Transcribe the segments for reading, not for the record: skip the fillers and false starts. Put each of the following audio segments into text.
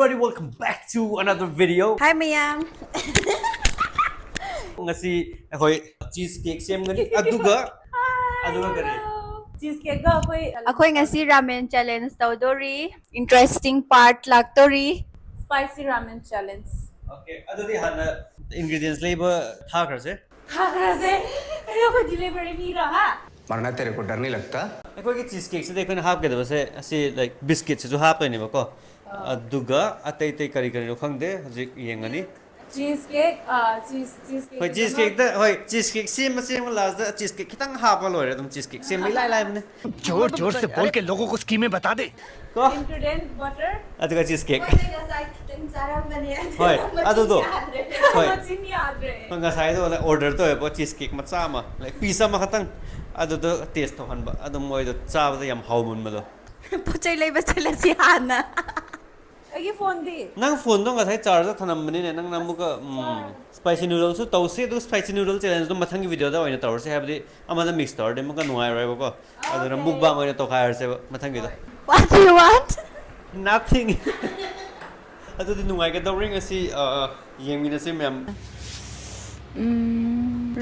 Everybody, welcome back to another video. Hi, Mayam. Ngasi akhoi cheesecake semgani aduga kare. Cheesecake ga akhoi ngasi ramen challenge tawdori. Interesting part laktori. Spicy ramen challenge. Okay, adudi hana ingredients labor tha karse. Ayo ko delivery bhi raha. मरना तेरे को डर नहीं लगता अखोई की cheesecake से देखो ना हाफ के दबसे ऐसे like biscuit से जो हाफ तो नहीं बको अदुगा अतई तई करी करी रखंग दे हजिक येंगनी Cheesecake होय cheesecake दा होय cheesecake सेम लास्ट दा cheesecake कितंग हाफ वाला है तुम cheesecake सेम मिला लाई मने जोर जोर से बोल के लोगों को स्कीमें बता दे को ingredient butter. अदुगा cheesecake Hoy, adudo. Hoy. Chini adre. ngasai do order to bo cheesecake macha ma like pizza ma khatang adudo taste to han ba adum moi do cha da yam hawmun ma do Puchay lay ba sila si Hana? Ay phone di. nang phone do ngasai charge thanam mani ne nang namu ka spicy noodles so tause do spicy noodle challenge do mathang video da oina tawse habdi amada mix tor de muka nuai rai ba ko adura mukbang oina to khair se mathang video What do you want? nothing adudi nuai ka do ring asi yemi na se ma'am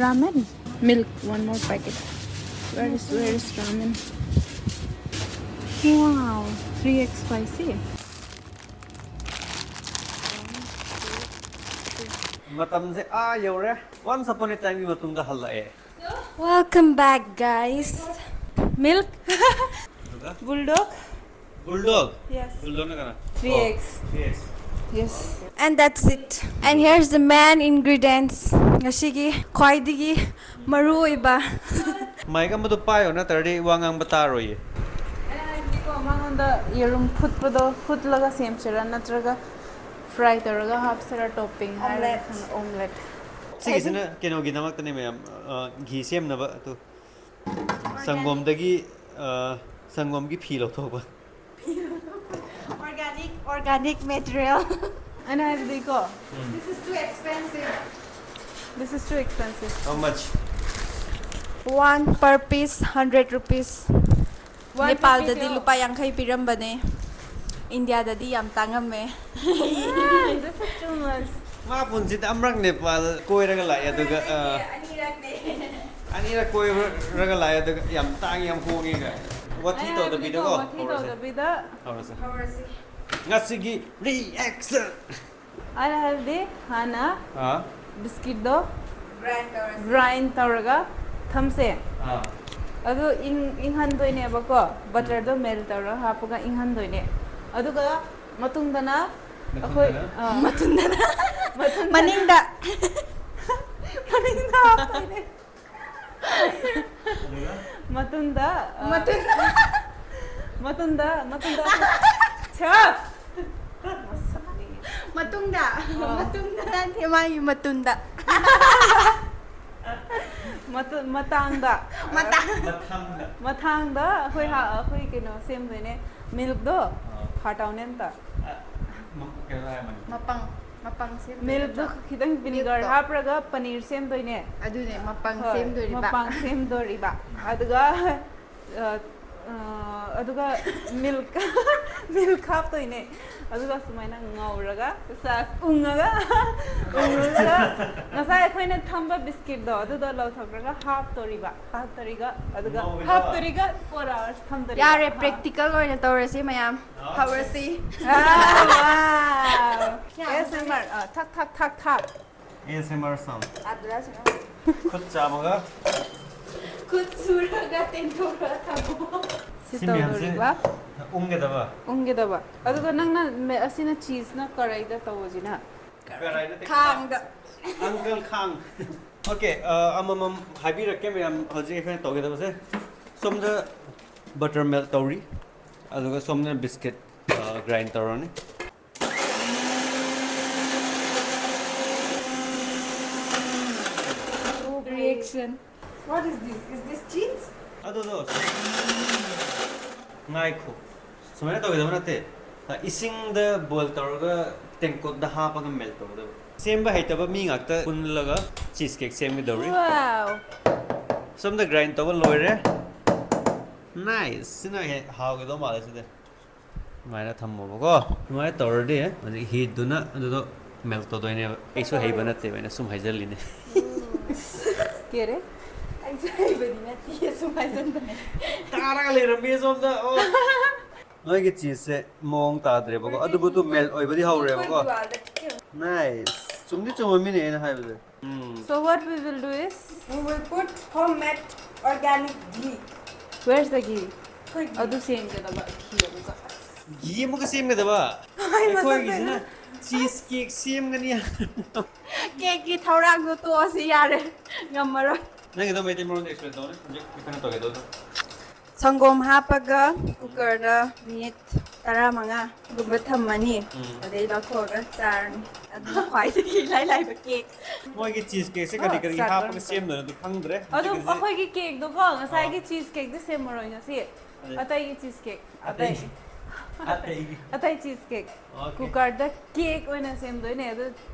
Ramen. Milk. One more packet. Where is ramen? Wow. 3x spicy. matam se yore once upon a time you matung da halla e Welcome back, guys. Milk. Bulldog. bulldog Yes. bulldog na kana 3x. yes Yes. And that's it. And here's the main ingredients. Ngashigi khwaidigi maru iba. mai ka madu payo na tardi wangang bataro ye Hindi ko mangonda yerum food laga same chira natraga fry taraga half sara topping omelette. sige sina keno gi namak tani ma'am ghi sem na ba tu sangom dagi sangom gi phi lo thok ba Organic material. And I have ko. This is too expensive. how much One per piece, 100 rupees. Nepal rupees dadi lupa yang kay pirambane. India dadi yam tangame. This is too much. ma pun sit amrak nepal koi raga la ya daga ani ra koi raga la ya daga yam tang yam ko ngi ga wati to da bido ko Hawarasi. ngasigi reaction I have the Hana ha biscuit do grind taraga thamse. Ado inghan doine bako butter do melt tara hapuga inghan doine. Aduga matungdana akhoi matundana maningda matunda chap matunda themai matunda mathangda akhoi kino same doine milk do phataunen ta Mapang same milk do khidang vinegar hapraga paneer same doine adune mapang same dori ba mapang same doriba aduga milk hap toine aduga sumaina ngauraga sas ungaga ngasai khoina thamba biscuit do aduda law thakraga half toriga aduga half toriga 4 hours tham toriga yare practical oina tawrasi mayam hawarasi wow ASMR thak ASMR sound adra sino khut chamaga kutsuraga tentora thabo sitawriba ungedaba ungedaba aduga nangna asina cheese na karaida tawojina khangda uncle khang okay amamam habi rakke me am hoji fan togedaba se somda butter melt tawri aduga somna biscuit grind tawrani reaction. what is this cheese ado do ngai ko somena togedaba nate ising da boil tawraga tenkot da ha pa melt tawdaba same ba haitaba mi ngakta punlaga cheesecake same mi dawri Wow. somda grind tawa loire nice sina how ge do mala side ꯁꯨꯃꯥꯏꯅ ꯊꯝꯃꯣꯕꯀꯣ ꯁꯨꯃꯥꯏꯅ ꯇꯧꯔꯗꯤ ꯍꯧꯖꯤꯛ ꯍꯤꯠꯇꯨꯅ ꯑꯗꯨꯗꯣ ꯃꯦꯜ ꯇꯧꯗꯣꯏꯅꯦꯕ ꯑꯩꯁꯨ ꯍꯩꯕ ꯅꯠꯇꯦꯕ ꯑꯩꯅ ꯁꯨꯝ ꯍꯩꯖꯜꯂꯤꯅꯦ ꯀꯦꯔꯦ ꯑꯩꯁꯨ ꯍꯩꯕꯗꯤ ꯅꯠꯇꯦ ꯁꯨꯝ ꯍꯥꯏꯖꯟꯕꯅꯦ ꯇꯥꯔꯒ ꯂꯩꯔꯝꯃꯦ ꯁꯣꯝꯗ ꯅꯣꯏꯒꯤ ꯆꯤꯁꯁꯦ ꯃꯑꯣꯡ ꯇꯥꯗ꯭ꯔꯦꯕꯀꯣ ꯑꯗꯨꯕꯨꯗꯨ ꯃꯦꯜ ꯑꯣꯏꯕꯗꯤ ꯍꯧꯔꯦꯕꯀꯣ ꯅꯥꯏꯁ ꯆꯨꯝꯗꯤ ꯆꯨꯝꯃꯝꯃꯤꯅꯦ ꯑꯩꯅ ꯍꯥꯏꯕꯁꯦ So what we will do is We will put homemade organic ghee. where's the ghee? Ghee. ꯑꯗꯨ ꯁꯦꯝꯒꯗꯕ ghee ꯑꯗꯨꯒ ꯘꯤ ꯑꯃꯨꯛꯀ ꯁꯦꯝꯒꯗꯕ ꯑꯩꯈꯣꯏꯒꯤꯁꯤꯅ ꯆꯤꯁ ꯀꯦꯛ ꯁꯦꯝꯒꯅꯤ ꯀꯦꯛꯀꯤ ꯊꯧꯔꯥꯡꯗꯣ ꯇꯣꯛꯑꯁꯤ ꯌꯥꯔꯦ ꯉꯝꯃꯔꯣꯏ ꯅꯪꯒꯤꯗꯣ ꯃꯩꯇꯩ ꯃꯔꯣꯟꯗ ꯑꯦꯛꯁꯄ꯭ꯂꯦꯟ ꯇꯧꯅꯦ ꯍꯧꯖꯤꯛ ꯀꯩꯅꯣ ꯇꯧꯒꯦꯗꯧꯗꯣ ꯁꯪꯒꯣꯝ ꯍꯥꯞꯄꯒ ꯀꯨꯀꯔꯗ ꯃꯤꯅꯤꯠ 15 ꯊꯝꯃꯅꯤ ꯑꯗꯩ ꯂꯧꯊꯣꯛꯑꯒ ꯆꯥꯔꯅꯤ ꯑꯗꯨꯅ ꯈ꯭ꯋꯥꯏꯗꯒꯤ ꯂꯥꯏꯕ ꯀꯦꯛ ꯃꯣꯏꯒꯤ ꯆꯤꯁ ꯀꯦꯛꯁꯦ ꯀꯔꯤ ꯀꯔꯤ ꯍꯥꯞꯄꯒ ꯁꯦꯝꯗꯣꯏꯅꯣ ꯈꯪꯗ꯭ꯔꯦ ꯑꯗꯨꯝ ꯑꯩꯈꯣꯏꯒꯤ ꯀꯦꯛꯇꯣꯀꯣ ꯉꯁꯥꯏꯒꯤ ꯆꯤꯁ ꯀꯦꯛꯇ ꯁꯦꯝꯃꯔꯣꯏ ꯉꯁꯤ ꯑꯇꯩꯒꯤ ꯆꯤꯁ ꯀꯦꯛ ꯑꯇꯩ ꯆꯤꯁ ꯀꯦꯛ ꯀꯨꯀꯔꯗ ꯀꯦꯛ ꯑꯣꯏꯅ ꯁꯦꯝꯗꯣꯏꯅꯦ ꯑꯗꯨ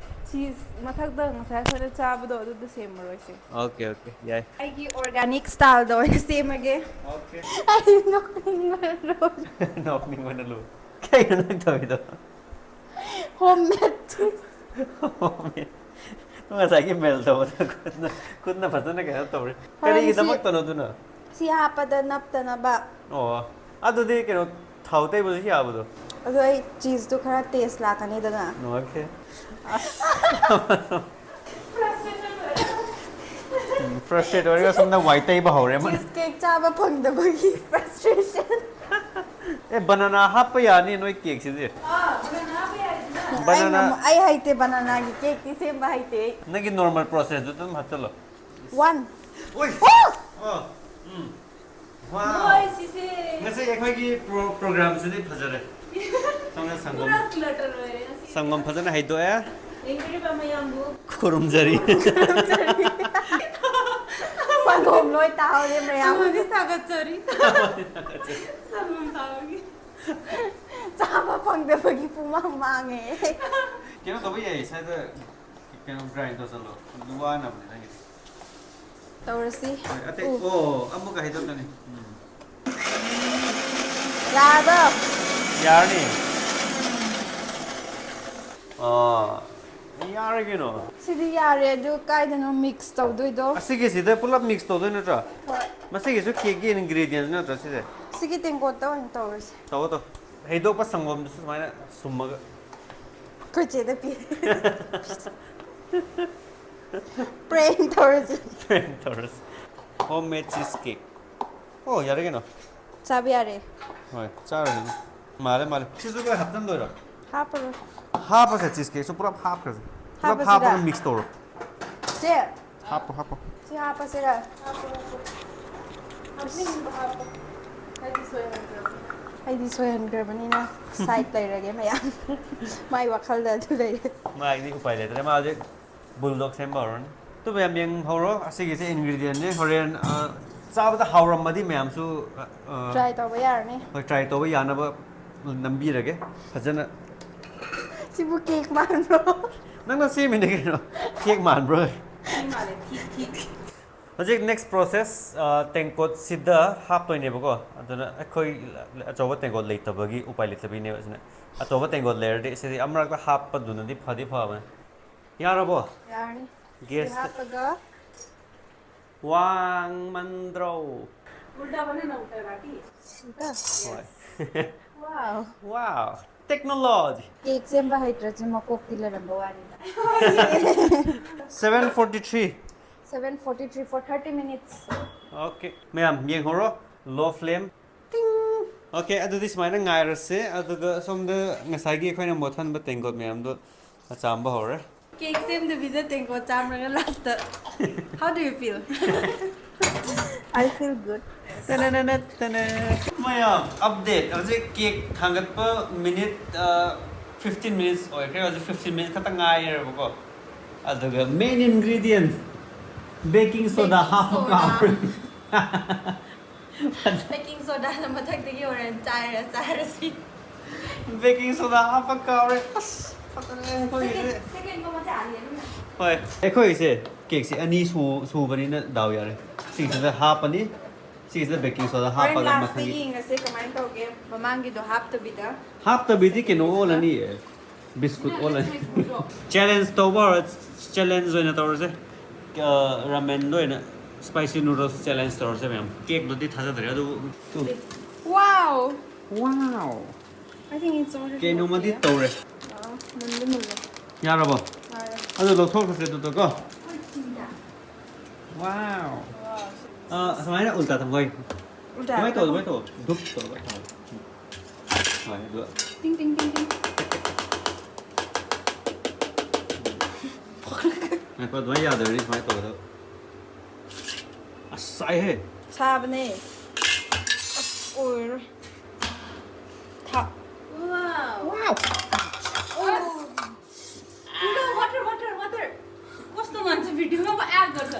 ꯆꯤꯁ ꯃꯊꯛꯇ ꯉꯁꯥꯏ ꯑꯩꯈꯣꯏꯅ ꯆꯥꯕꯗꯣ ꯑꯗꯨꯗ ꯁꯦꯝꯃꯔꯣꯏꯁꯦ ꯑꯣꯀꯦ ꯑꯣꯀꯦ ꯌꯥꯏ ꯑꯩꯒꯤ ꯑꯣꯔꯒꯥꯅꯤꯛ ꯁ꯭ꯇꯥꯏꯜꯗ ꯑꯣꯏꯅ ꯁꯦꯝꯃꯒꯦ ꯑꯣꯀꯦ ꯑꯩ ꯅꯣꯛꯅꯤꯡꯕ ꯅꯣꯛꯅꯤꯡꯕꯅ ꯂꯨ ꯀꯩꯅꯣ ꯅꯪ ꯇꯧꯔꯤꯗꯣ ꯍꯣꯝ ꯃꯦꯗ ꯆꯤꯁ ꯉꯁꯥꯏꯒꯤ ꯃꯦꯜ ꯇꯧꯕꯗ ꯈꯨꯠꯅ ꯐꯖꯅ ꯀꯩꯅꯣ ꯇꯧꯔꯤ ꯀꯔꯤꯒꯤꯗꯃꯛꯇꯅꯣ ꯑꯗꯨꯅ ꯁꯤ ꯍꯥꯞꯄꯗ ꯅꯞꯇꯅꯕ ꯑꯣ ꯑꯗꯨꯗꯤ ꯀꯩꯅꯣ ꯊꯥꯎ ꯇꯩꯕꯗꯁꯨ ꯌꯥꯕꯗꯣ ꯑꯗꯣ ꯑꯩ ꯆꯤꯁꯇꯨ ꯈꯔ ꯇꯦꯁ ꯂꯥꯛꯀꯅꯤꯗꯅ ꯑꯣꯀꯦ ꯐ꯭ꯔꯁꯇ꯭ꯔꯦꯠ ꯑꯣꯏꯔꯒ ꯁꯣꯝꯗ ꯋꯥꯏ ꯇꯩꯕ ꯍꯧꯔꯦ ꯑꯃꯅ ꯆꯤꯁ ꯀꯦꯛ ꯆꯥꯕ ꯐꯪꯗꯕꯒꯤ ꯐ꯭ꯔꯁꯇ꯭ꯔꯦꯁꯟ ꯑꯦ ꯕꯅꯥꯅꯥ ꯍꯥꯞꯄ ꯌꯥꯅꯤ ꯅꯣꯏ ꯀꯦꯛꯁꯤꯗꯤ ꯕꯅꯥꯅꯥ ꯑꯩ ꯍꯩꯇꯦ ꯕꯅꯥꯅꯥꯒꯤ ꯀꯦꯛꯇꯤ ꯁꯦꯝꯕ ꯍꯩꯇꯦ ꯑꯩ ꯅꯪꯒꯤ ꯅꯣꯔꯃꯦꯜ ꯄ꯭ꯔꯣꯁꯦꯁꯇꯨ ꯑꯗꯨꯝ ꯍꯥꯞꯆꯤꯜꯂꯣ 1 ꯋꯥꯎ ꯍꯣꯏ ꯁꯤꯁꯦ ꯉꯁꯤ ꯑꯩꯈꯣꯏꯒꯤ ꯄ꯭ꯔꯣꯒ꯭ꯔꯥꯝꯁꯤꯗꯤ ꯐꯖꯔꯦ ꯁꯣꯝꯅ ꯁꯪꯒꯣꯝ ꯐꯖꯅ ꯍꯩꯗꯣꯛꯑꯦ ꯌꯦꯡꯕꯤꯔꯤꯕ ꯃꯌꯥꯝꯕꯨ ꯈꯨꯔꯨꯝꯖꯔꯤ ꯁꯪꯒꯣꯝ ꯂꯣꯏ ꯇꯥꯍꯧꯔꯦ ꯃꯌꯥꯝ ꯑꯃꯗꯤ ꯊꯥꯒꯠꯆꯔꯤ ꯁꯪꯒꯣꯝ ꯇꯥꯕꯒꯤ ꯆꯥꯕ ꯐꯪꯗꯕꯒꯤ ꯄꯨꯡꯃꯥꯡ ꯃꯥꯡꯉꯦ ꯀꯩꯅꯣ ꯇꯧꯕ ꯌꯥꯏ ꯁ꯭ꯋꯥꯏꯗ ꯀꯩꯅꯣ ꯒ꯭ꯔꯥꯏꯟ ꯇꯧꯁꯜꯂꯣ ꯑꯗꯨ ꯋꯥꯅꯕꯅꯦ ꯅꯪꯒꯤꯗꯤ ꯇꯧꯔꯁꯤ ꯑꯇꯩ ꯑꯣ ꯑꯃꯨꯛꯀ ꯍꯩꯗꯣꯛꯀꯅꯤ ꯌꯥꯔꯕ ꯌꯥꯔꯅꯤ ꯌꯥꯔꯦ ꯀꯩꯅꯣ ꯁꯤꯗꯤ ꯌꯥꯔꯦ ꯑꯗꯨ ꯀꯥꯏꯗꯅꯣ ꯃꯤꯛꯁ ꯇꯧꯗꯣꯏꯗꯣ ꯑꯁꯤꯒꯤꯁꯤꯗ ꯄꯨꯂꯞ ꯃꯤꯛꯁ ꯇꯧꯗꯣꯏ ꯅꯠꯇ꯭ꯔꯣ ꯍꯣꯏ ꯃꯁꯤꯒꯤꯁꯨ ꯀꯦꯛꯀꯤ ꯏꯟꯒ꯭ꯔꯤꯗꯤꯌꯦꯟꯁ ꯅꯠꯇ꯭ꯔꯣ ꯁꯤꯁꯦ ꯁꯤꯒꯤ ꯇꯦꯡꯀꯣꯠꯇ ꯑꯣꯏꯅ ꯇꯧꯔꯁꯤ ꯇꯧꯑꯣ ꯇꯧ ꯍꯩꯗꯣꯛꯄ ꯁꯪꯒꯣꯝꯗꯨꯁꯨ ꯁꯨꯃꯥꯏꯅ ꯁꯨꯝꯃꯒ ꯑꯩꯈꯣꯏ ꯆꯦꯗ ꯄꯤ ꯄ꯭ꯔꯦꯡ ꯇꯧꯔꯁꯤ ꯇꯧꯔꯁꯤ ꯍꯣꯝ ꯃꯦꯗ ꯆꯤꯁ ꯀꯦꯛ ꯑꯣ ꯌꯥꯔꯦ ꯀꯩꯅꯣ ꯆꯥꯕ ꯌꯥꯔꯦ ꯍꯣꯏ ꯆꯥꯔꯅꯤ ꯃꯥꯜꯂꯦ ꯃꯥꯜꯂꯦ ꯁꯤꯁꯨ ꯂꯣꯏ ꯍꯥꯞꯆꯤꯟꯗꯣꯏꯔꯣ ꯍꯥꯞꯄꯔꯣꯏ ꯍꯥꯞꯄꯁꯦ ꯆꯤꯁ ꯀꯦꯛꯁꯨ ꯄꯨꯂꯞ ꯍꯥꯞꯈ꯭ꯔꯁꯦ ꯄꯨꯂꯞ ꯍꯥꯞꯄꯁꯤꯔꯥ ꯍꯥꯞꯄꯒ ꯃꯤꯛꯁ ꯇꯧꯔꯣ ꯆꯦ ꯍꯥꯞꯄꯣ ꯍꯥꯞꯄꯣ ꯁꯤ ꯍꯥꯞꯄꯁꯤꯔꯥ ꯑꯩꯗꯤ ꯁꯣꯏꯍꯟꯈ꯭ꯔꯕꯅꯤꯅ ꯁꯥꯏꯠ ꯂꯩꯔꯒꯦ ꯃꯌꯥꯝ ꯃꯥꯏ ꯋꯥꯈꯜꯗ ꯑꯗꯨ ꯂꯩꯔꯦ ꯃꯥꯒꯤꯗꯤ ꯎꯄꯥꯏ ꯂꯩꯇ꯭ꯔꯦ ꯃꯥ ꯍꯧꯖꯤꯛ ꯕꯨꯜꯗꯣꯛ ꯁꯦꯝꯕ ꯍꯧꯔꯅꯤ ꯑꯗꯨ ꯃꯌꯥꯝ ꯌꯦꯡꯍꯧꯔꯣ ꯑꯁꯤꯒꯤꯁꯦ ꯏꯟꯒ꯭ꯔꯤꯗꯤꯌꯦꯟꯅꯤ ꯍꯣꯔꯦꯟ ꯆꯥꯕꯗ ꯍꯥꯎꯔꯝꯃꯗꯤ ꯃꯌꯥꯝꯁꯨ ꯇ꯭ꯔꯥꯏ ꯇꯧꯕ ꯌꯥꯔꯅꯤ ꯍꯣꯏ ꯇ꯭ꯔꯥꯏ ꯇꯧꯕ ꯌꯥꯅꯕ ꯅꯝꯕꯤꯔꯒꯦ ꯐꯖꯅ ꯁꯤꯕꯨ ꯀꯦꯛ ꯃꯥꯟꯕ꯭ꯔꯣ ꯅꯪꯅ ꯁꯦꯝꯃꯤꯅꯦ ꯀꯩꯅꯣ ꯀꯦꯛ ꯃꯥꯟꯕ꯭ꯔꯣ ꯃꯥꯜꯂꯦ ꯊꯤ ꯍꯧꯖꯤꯛ ꯅꯦꯛꯁ ꯄ꯭ꯔꯣꯁꯦꯁ ꯇꯦꯡꯀꯣꯠꯁꯤꯗ ꯍꯥꯞꯇꯣꯏꯅꯦꯕꯀꯣ ꯑꯗꯨꯅ ꯑꯩꯈꯣꯏ ꯑꯆꯧꯕ ꯇꯦꯡꯀꯣꯠ ꯂꯩꯇꯕꯒꯤ ꯎꯄꯥꯏ ꯂꯩꯇꯕꯒꯤꯅꯦꯕ ꯑꯁꯤꯅ ꯑꯆꯧꯕ ꯇꯦꯡꯀꯣꯠ ꯂꯩꯔꯗꯤ ꯁꯤꯗꯤ ꯑꯃꯔꯛꯇ ꯍꯥꯞꯄꯗꯨꯅꯗꯤ ꯐꯗꯤ ꯐꯕꯅꯦ ꯌꯥꯔꯕꯣ ꯌꯥꯔꯅꯤ ꯁꯤ ꯒꯦꯁꯇ ꯍꯥꯞꯄꯒ ꯋꯥꯡꯃꯟꯗ꯭ꯔꯣ उल्टा बने ना उल्टा बाटी ꯍꯣꯏ ꯋꯥꯎ ꯋꯥꯎ ꯇꯦꯛꯅꯣꯂꯣꯖꯤ ꯀꯦꯛ ꯁꯦꯝꯕ ꯍꯩꯇ꯭ꯔꯁꯨ ꯃꯀꯣꯛꯇꯤ ꯂꯩꯔꯝꯕ ꯋꯥꯅꯤꯗ 7:43 7:43 for 30 minutes ꯑꯣꯀꯦ ꯃꯌꯥꯝ ꯌꯦꯡꯍꯧꯔꯣ ꯂꯣ ꯐ꯭ꯂꯦꯝ ꯇꯤꯡ ꯑꯣꯀꯦ ꯑꯗꯨꯗꯤ ꯁꯨꯃꯥꯏꯅ ꯉꯥꯏꯔꯁꯦ ꯑꯗꯨꯒ ꯁꯣꯝꯗ ꯉꯁꯥꯏꯒꯤ ꯑꯩꯈꯣꯏꯅ ꯃꯣꯠꯍꯟꯕ ꯇꯦꯡꯀꯣꯠ ꯃꯌꯥꯝꯗꯣ ꯆꯥꯝꯕ ꯍꯧꯔꯦ केक सेमदबीदा टेंको चामरगा last how do you feel I feel good ꯃꯌꯥꯝ ꯑꯞꯗꯦꯠ ꯍꯧꯖꯤꯛ ꯀꯦꯛ ꯊꯥꯡꯒꯠꯄ ꯃꯤꯅꯤꯠ 15 ꯃꯤꯅꯤꯠꯁ ꯑꯣꯏꯈ꯭ꯔꯦ ꯍꯧꯖꯤꯛ 15 ꯃꯤꯅꯤꯠ ꯈꯛꯇ ꯉꯥꯏꯔꯦꯕꯀꯣ ꯑꯗꯨꯒ ꯃꯦꯟ ꯏꯟꯒ꯭ꯔꯤꯗꯤꯌꯦꯟ ꯕꯦꯀꯤꯡ ꯁꯣꯗꯥ ꯍꯥꯞꯄ ꯀꯥꯎꯔꯦ ꯕꯦꯀꯤꯡ ꯁꯣꯗꯥꯅ ꯃꯊꯛꯇꯒꯤ ꯍꯣꯔꯦꯟ ꯆꯥꯏꯔꯁꯤ ꯕꯦꯀꯤꯡ ꯁꯣꯗꯥ ꯍꯥꯞꯄ ꯀꯥꯎꯔꯦ ꯑꯁ ꯐꯠꯇꯔꯦ ꯑꯩꯈꯣꯏꯒꯤꯁꯦ ꯁꯦꯀꯦꯟ ꯀꯣ ꯃꯆꯥ ꯑꯅꯤ ꯍꯣꯏ ꯑꯩꯈꯣꯏꯒꯤꯁꯦ ꯀꯦꯛꯁꯦ ꯑꯅꯤ ꯁꯨꯕꯅꯤꯅ ꯗꯥꯎ ꯌꯥꯔꯦ ꯁꯤꯁꯤꯗ ꯍꯥꯞꯄꯅꯤ ꯁꯤꯁꯤꯗ ꯕꯦꯀꯤꯡ ꯁꯣꯗꯥ ꯍꯣꯔꯦꯟ ꯍꯥꯞꯄꯒ ꯂꯥꯁꯇ ꯃꯊꯪꯒꯤ ꯌꯦꯡꯉꯁꯦ ꯀꯃꯥꯏꯅ ꯇꯧꯒꯦ ꯃꯃꯥꯡꯒꯤꯗꯣ ꯍꯥꯞꯇꯕꯤꯗ ꯍꯥꯞꯇꯕꯤꯗꯤ ꯀꯩꯅꯣ ꯑꯣꯜꯂꯅꯤ ꯕꯤꯁꯀꯨꯠ ꯑꯣꯜꯂꯅꯤ ꯆꯦꯂꯦꯟꯖ ꯇꯧꯕ ꯍꯧꯔ ꯆꯦꯂꯦꯟꯖ ꯑꯣꯏꯅ ꯇꯧꯔꯁꯦ ꯔꯥꯃꯦꯟꯗ ꯑꯣꯏꯅ ꯁ꯭ꯄꯥꯏꯁꯤ ꯅꯨꯗꯜꯁ ꯆꯦꯂꯦꯟꯖ ꯇꯧꯔꯁꯦ ꯃꯌꯥꯝ ꯀꯦꯛꯇꯨꯗꯤ ꯊꯥꯖꯗ꯭ꯔꯦ ꯑꯗꯨꯕꯨ ꯋꯥꯎ ꯋꯥꯎ I think it's already ꯀꯩꯅꯣꯃꯗꯤ okay. ꯇꯧꯔꯦ ꯃꯨꯜꯂꯦ ꯃꯨꯜꯂꯦ ꯌꯥꯔꯕꯣ ꯌꯥꯔꯦ ꯑꯗꯨ ꯂꯧꯊꯣꯛꯈ꯭ꯔꯁꯦ ꯑꯗꯨꯗꯀꯣ ꯋꯥꯎ ꯁꯨꯃꯥꯏꯅ ꯎꯜꯇꯥ ꯊꯝꯈꯣꯏ ꯑꯗꯨꯃꯥꯏꯅ ꯇꯧ ꯑꯗꯨꯃꯥꯏꯅ ꯇꯧ ꯙꯨꯞ ꯇꯧꯔꯒ ꯊꯝꯃꯣ ꯍꯣꯏ ꯑꯗꯨꯒ ꯇꯤꯡ ꯇꯤꯡ ꯇꯤꯡ ꯇꯤꯡ ꯉꯥꯏꯈꯣ ꯑꯗꯨꯃꯥꯏꯅ ꯌꯥꯗ꯭ꯔꯗꯤ ꯁꯨꯃꯥꯏꯅ ꯇꯧꯒꯗꯕ ꯑꯁ ꯁꯥꯏꯍꯦ ꯁꯥꯕꯅꯦ ꯑꯁ ꯑꯣꯏꯔꯣꯏ Wow. कस्तो मान्छे भिडियोमा एड गर्छ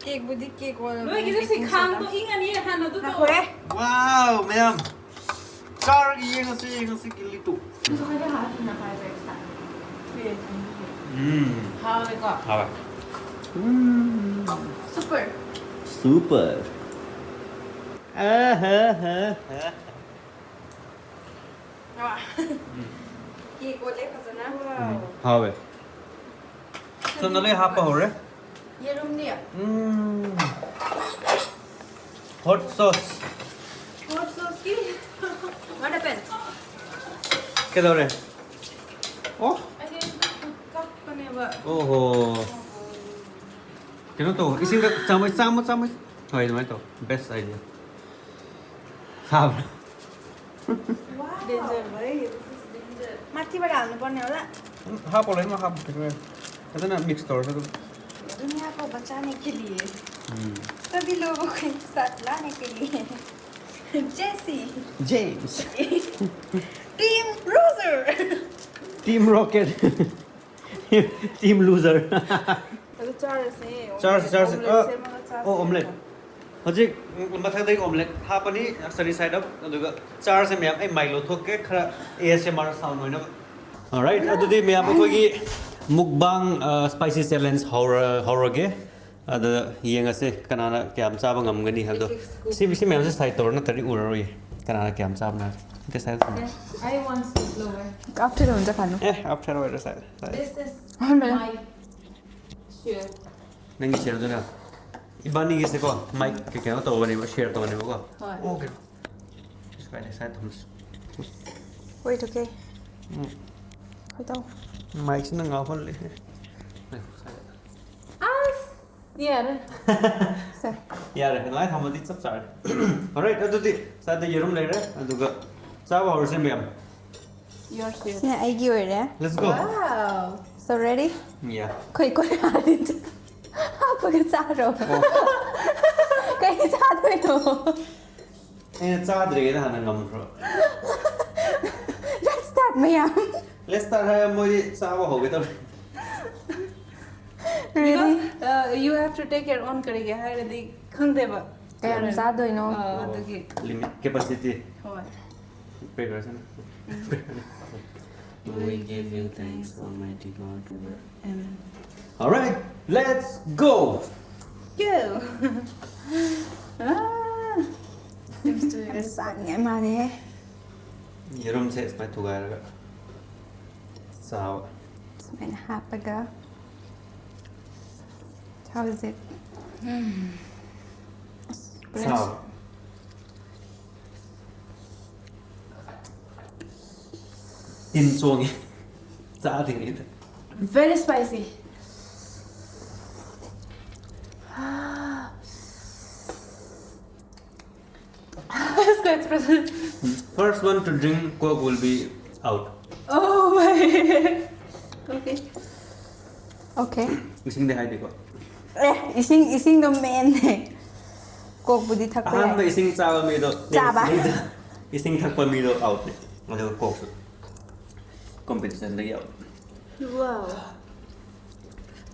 केकबुदी केक वाला नोइगिसो सिखाम त इंगनी खाना त खोए वाव मैम चार ये किल्ली तो हावेको हावा सुपर सुपर केक वाले फसना हावे सुनले हापा हो रे ये रूम दिया हॉट सॉस हॉट सॉस की व्हाट हैपेंड क्या रे ओ कप बनेबा ओहो केनो तो इसिंग दा चामच होय नय तो बेस्ट आइडिया साब डेन्जर भाइ माथिबाट हाल्नु पर्ने होला हाप होला म हाप कितना मिक्स तोड़ दो दुनिया को बचाने के लिए सभी लोगों को एक साथ लाने के लिए Jessie James team loser team rocket team loser ಅದು ಚಾರ್ಸೆ चार्ज ओ ऑमलेट हजिक मथादೈ ऑमलेट हापनी सरी साइड अप अदुगा चार्ज से मैम ए माइलो थोके खरा ASMR साउंड होइना ऑलराइट अदुदि मैम अखोगी मुकबांग स्पाइसी चैलेंज हौरगे अद येंगसे कनाना क्याम चाबा ngамगनी हबदो सी मैम से साइड तोर नतरी उररोय कनाना क्याम चाबना ते side I want to lower. अप्ठ्यारो हुन्छ खानु ए आफ्टर वाइर side This is Hello. my share. नंगी शेयर दना इबानी गिसे को माइक के केनो तो बने शेयर तो बने को Hi. ओके स्पाइसी साइड थम्स वेट ओके खै त माइक से नंगा फल ले Yeah. सर यार नलाय थमदि सब चार ऑलराइट अदुदि साद यरुम लेरे अदुगा चाबा हरसे मैम Your share. सिना आइगी ओइरे let's go Wow. So ready या खोइ कोही हालिन्छ आफूको चारो कहीँ जाँदैन ए चाद्रे ना नंगम फ्रो let's start ma'am let's start है मोई चाबा होगे तो ready Because you have to take your own करेंगे हाय रे खंगदेबा कयाम जाँदैन अदुगी लिमिट कैपेसिटी होय पे गर्छन We give you thanks, Almighty God. Amen. All right, let's go. Go. Seems to be सानी मारे यरुम से इसमें थुगाएगा चाव सुमेन हापगा How is it? चाव इन चोंगे चाह देंगे तो very spicy. Let's go expression. first one to drink Coke will be out. Oh my. Okay. Okay. इसिंग दे हाय देखो इसिंग द मेन है कोक बुद्धि थक अहम इसिंग चाव में तो चाबा। इसिंग थक पर मीरो आउट ने मतलब कोक कंपटीशन लगी आउट Wow.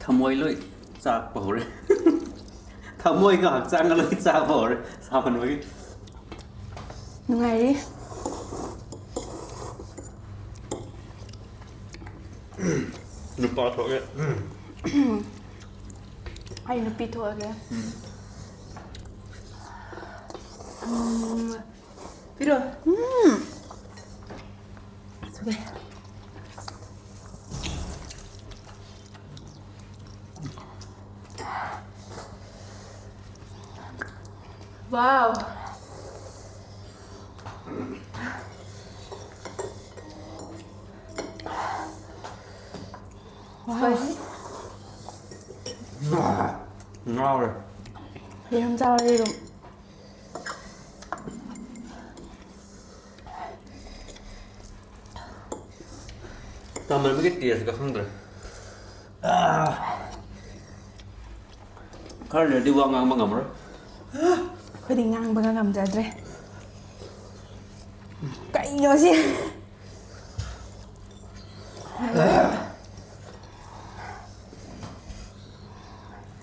थमोई लोई चाक पहोरे थमोई का हकचांग लोई चाक पहोरे सामन वगी नुंगाइरी नुपा थोगे आई नुपी थोगे Piro. It's okay. Wow. Spicy. Ngon rồi. Không sao đi đúng. Tao mình mới cái tiệt cái không được. Cái này đi qua ngang bằng ngầm rồi. Khơi đi ngang bằng ngầm ra đây. Cậy nó gì?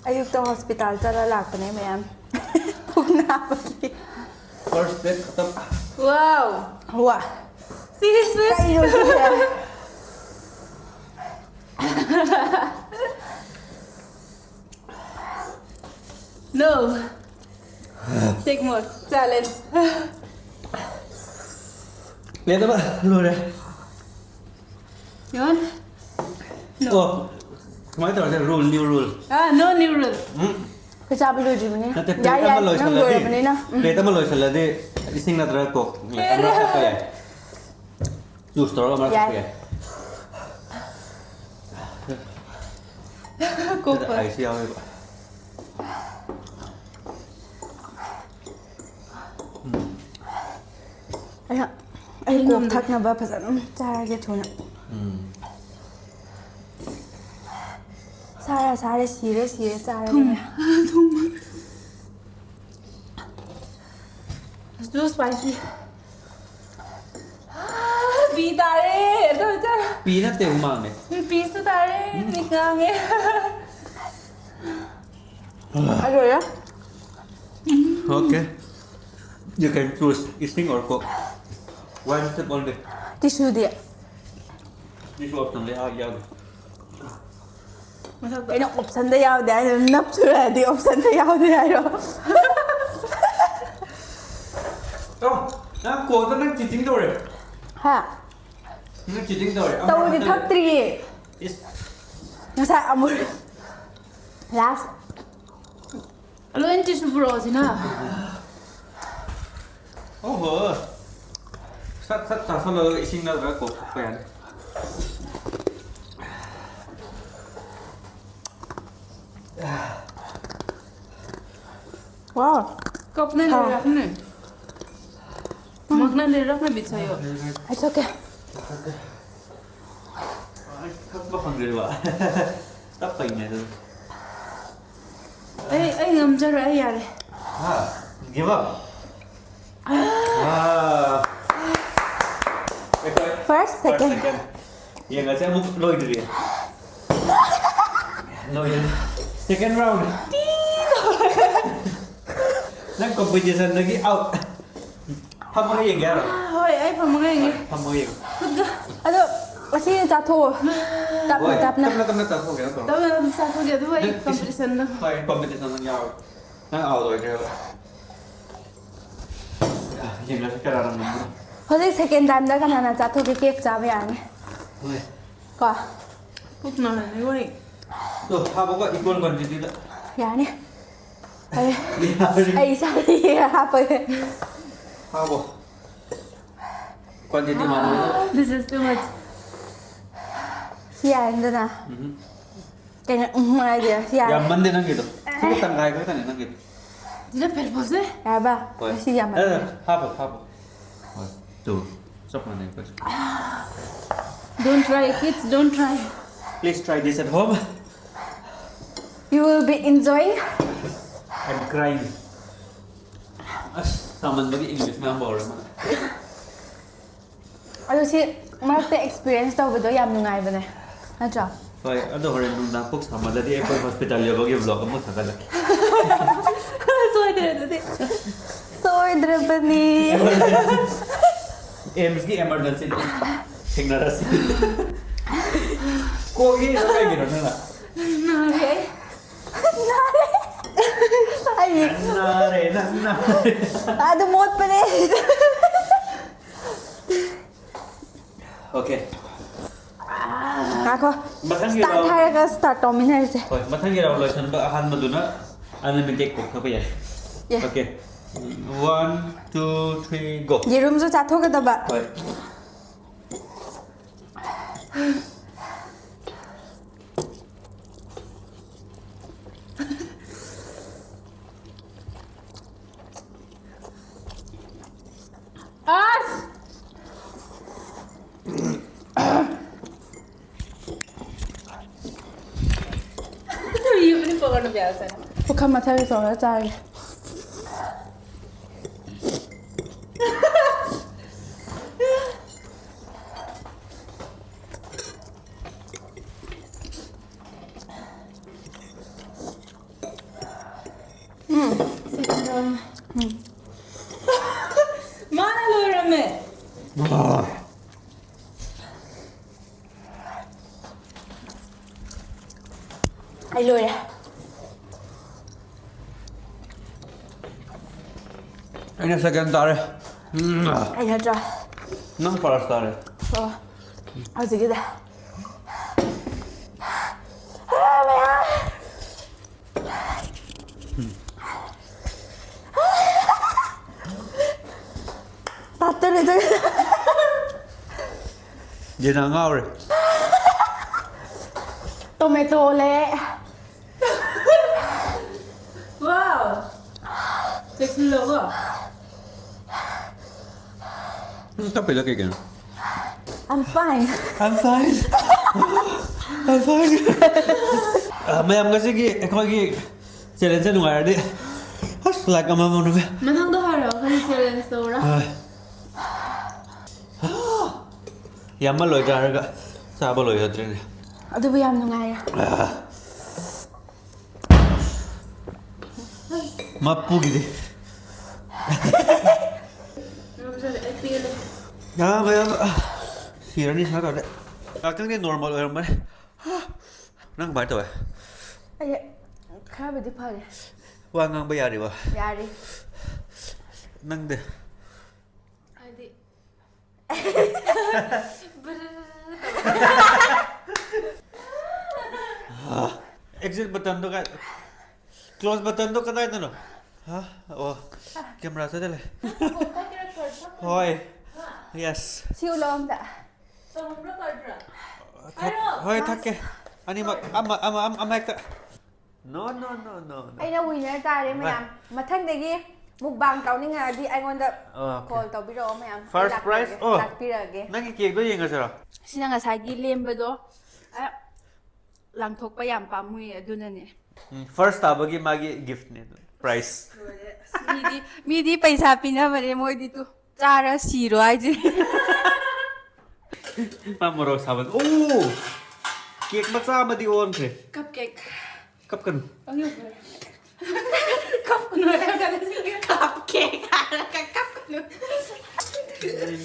Ayukta hospital चला लागत नाही ma'am पुन्हा आपली First step खत्म. वाव वा seriously काही No. Take more. Challenge. Lên đó bạn, lùi đây. You want? Ồ, mấy tờ là rule, new rule. Ah, no new rule. Cái sao bây giờ gì vậy? Nanti plate mà lôi sẵn là đi. Plate mà lôi sẵn là đi. Đi sinh là ra cột. Là nó sẽ phải. Juice đó là nó sẽ phải. Cô phải. Hãy xem đi bạn. Anh cũng thắc nào ba phải dẫn cha cái chỗ này. Sao ra xí cha ra đây. It's too spicy. Pi tare, đâu cha. Pi nó tiêu mang này. Pi su tare, mình ngang nghe. Ăn rồi á? Okay. You can choose eating or cook. One step only. Tissue đi. Tissue option lấy ao giao. Cái nó option đấy ao đấy, nắp chưa là đi option đấy ao đấy rồi. Nó cô nó chỉ tính rồi. Ha. Nó chỉ tính rồi. Tao đi thắt tri. Nó sao ông last. Lên tissue bro gì nào? Hờ. Sắt sao nó lại sinh ra cái cột quen. Wow. Cốc này là rắc này. Mặc này rắc này bị sao vậy? It's okay. Khóc bắt phần người vợ. Tóc bình này rồi. Ấy ngầm cho rồi ấy à đây. Give up. First, second. Yang nggak saya mau lôi dulu ya. Lôi. Second round. Nang competition lagi out. Không có gì nghe rồi. Thôi ấy không có gì. Không có gì. Aduh, masih jatuh. Tap na. Tap na tahu kaya to. Tahu na satu dia tu ay competition na. Thôi competition nang nhau. Nang out rồi kaya. Yang nggak sekarang nang. Thôi second time đó cái nào jatuh cái cake cha với anh. Thôi. Có. Phút nào này có đi. Tuh, apa kok equal quantity tak? Ya ni. Ay sao đi apa? Apa? Quantity mana? This is too much. Siya ito na. Kaya mga dia siya. Yaman din ang gitu. Sige tangkay ko tanin ang gitu. Dila pelpos eh. Ya ba. Si yaman. Apa. Tuh, sok mana itu. Don't try kids, don't try. Please try this at home. You will be enjoying. I'm crying. Saman bagi English na bawal man. Ano si Mark experience daw ba do yam nungay ba ne? Nadyo. Hoy, ano rin nung napok sama dati ako hospital yo bagi vlog mo sa kada. Soy ba ni? Emergency emergency. Tingnan si. Kogi sa kay gino na. Nare. Ay. Nare. Ada mod pa rin. Okay. Ako, Mathanggi start round. haraka start dominarse. Hoi, mathanggi round loisan ba ahan maduna unlimited cook thapa yai. Yeah. Okay. 1 2 3 go. Yerum jo chathogadaba. Hoi. As! Ini pokoknya biasa. Bukan materi soalnya cari. Mana lo ramen? Ay, Lola. Ini second tare. Ay, nadra. Nang first tare. Oh. Oh, sige da. Tatlo na dyan. Dia nak ngau re. Tomato ulit. Wow! Teklo ko. Tapi lagi kan. I'm fine. I'm fine. I'm fine. Mayam kasi ki ako ki challenge nungai de. Has like amam nu. Manang do haro, kani challenge to ra. Yamma loi jaraga saba loi hadre ne. Adubo yam nungay. Mapu gidi. Ya mayam sirani sa ka de. Akang ni normal oiram ba. Nang ba to. Ay, kaya di pa rin. Wa ngang ba yari ba. Yari. Nang de. Adi. Exit button to ka. Close button to kada ito no. Ha? Oh. Camera sa dele. Hoy. Yes. Si ulong da. Tomra kadra. Hoy takke. Ani ma ama ekta. No. Ay na winner tare mayam. Mathangdagi mukbang tawninga di aingondda call tawbiro mayam. First prize. Oh. Lakpirage. Nangi cake do yenga sira. Sina ngasagi lemбado. Langthokpa yam pamui adunane. First tabagi magi gift ne. Prize. Midi paisa pinabare moidi tu. Chara siro aije. Pamoro sabad. Oh. Cake macha madi on the. Cupcake. Kap kan. Cupcake.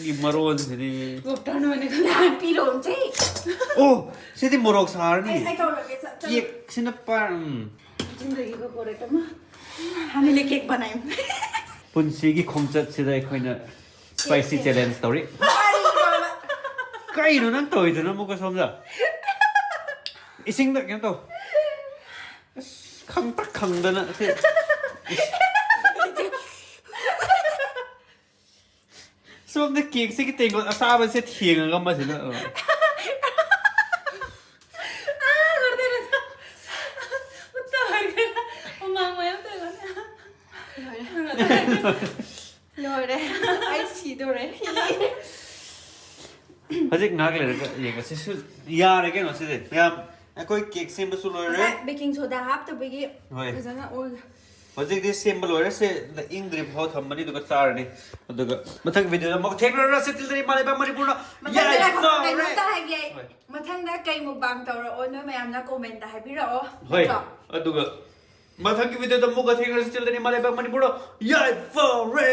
Ni maron sidi. Goptano ne kana piron chai. Oh, sidi morok sar ni. Ai taurage sa. Cake sinapa. जिंदगी को कोरेटमा हामीले cake बनायौं पुन्सीगी खोंचत सिदा अखोइना spicy challenge तौरी कइनो नंग तोइदन मुको समझा इसिंग the केम तो खंग तक खंगदन से सोम the cake से की तेंगो असाबन से थिएंगा मसिना Lore, I see the red. हजिक नाग ले रहा ये कैसे सु यार क्या नोसे दे यार कोई केक सिंबल सुलो रे Baking soda hap to bigi. होय Isana all. हजिक दिस सिंबल हो रहा से द इंग ड्रिप हो थम्बनी दुका चार ने दुका मतलब वीडियो में मग टेक रहा से तिल तेरी माले बा मणिपुर ना Mathangda kay mukbang tawra o no mayam na comment da habiro. होय दुका मथक की वीडियो तो मुगा टेक रहा से तिल तेरी माले बा मणिपुर ना यार फॉर रे